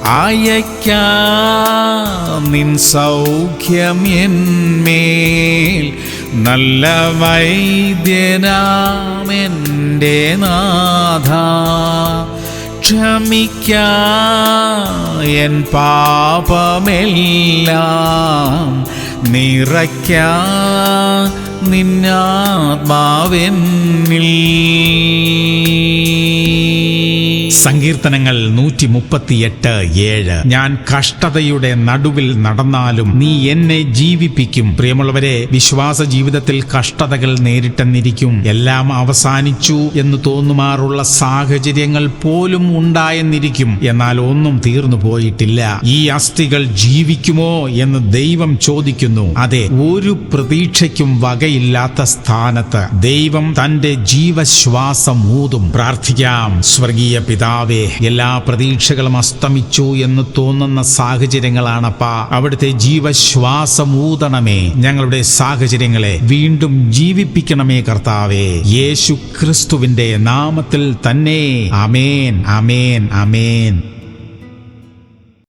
അയയ്ക്കാം നിൻ സൗഖ്യം എന്മേൽ, നല്ല വൈദ്യനാമെൻ്റെ നാഥ. ക്ഷമിക്കാം എൻ പാപമെല്ലാം, നിറയ്ക്കാം നിന്നാത്മാവെന്നിൽ. സങ്കീർത്തനങ്ങൾ 138:7. ഞാൻ കഷ്ടതയുടെ നടുവിൽ നടന്നാലും നീ എന്നെ ജീവിപ്പിക്കും. പ്രിയമുള്ളവരെ, വിശ്വാസ ജീവിതത്തിൽ കഷ്ടതകൾ നേരിട്ടെന്നിരിക്കും. എല്ലാം അവസാനിച്ചു എന്ന് തോന്നുമാറുള്ള സാഹചര്യങ്ങൾ പോലും ഉണ്ടായെന്നിരിക്കും. എന്നാൽ ഒന്നും തീർന്നു പോയിട്ടില്ല. ഈ അസ്ഥികൾ ജീവിക്കുമോ എന്ന് ദൈവം ചോദിക്കുന്നു. അതെ, ഒരു പ്രതീക്ഷയ്ക്കും വകയില്ലാത്ത സ്ഥാനത്ത് ദൈവം തന്റെ ജീവശ്വാസം ഊതും. പ്രാർത്ഥിക്കാം. സ്വർഗീയ പിതാവേ, എല്ലാ പ്രതീക്ഷകളും അസ്തമിച്ചു എന്ന് തോന്നുന്ന സാഹചര്യങ്ങളാണപ്പാ. അവിടുത്തെ ജീവശ്വാസം ഊതണമേ. ഞങ്ങളുടെ സാഹചര്യങ്ങളെ വീണ്ടും ജീവിപ്പിക്കണമേ കർത്താവേ. യേശു ക്രിസ്തുവിന്റെ നാമത്തിൽ തന്നെ. ആമേൻ, ആമേൻ, ആമേൻ.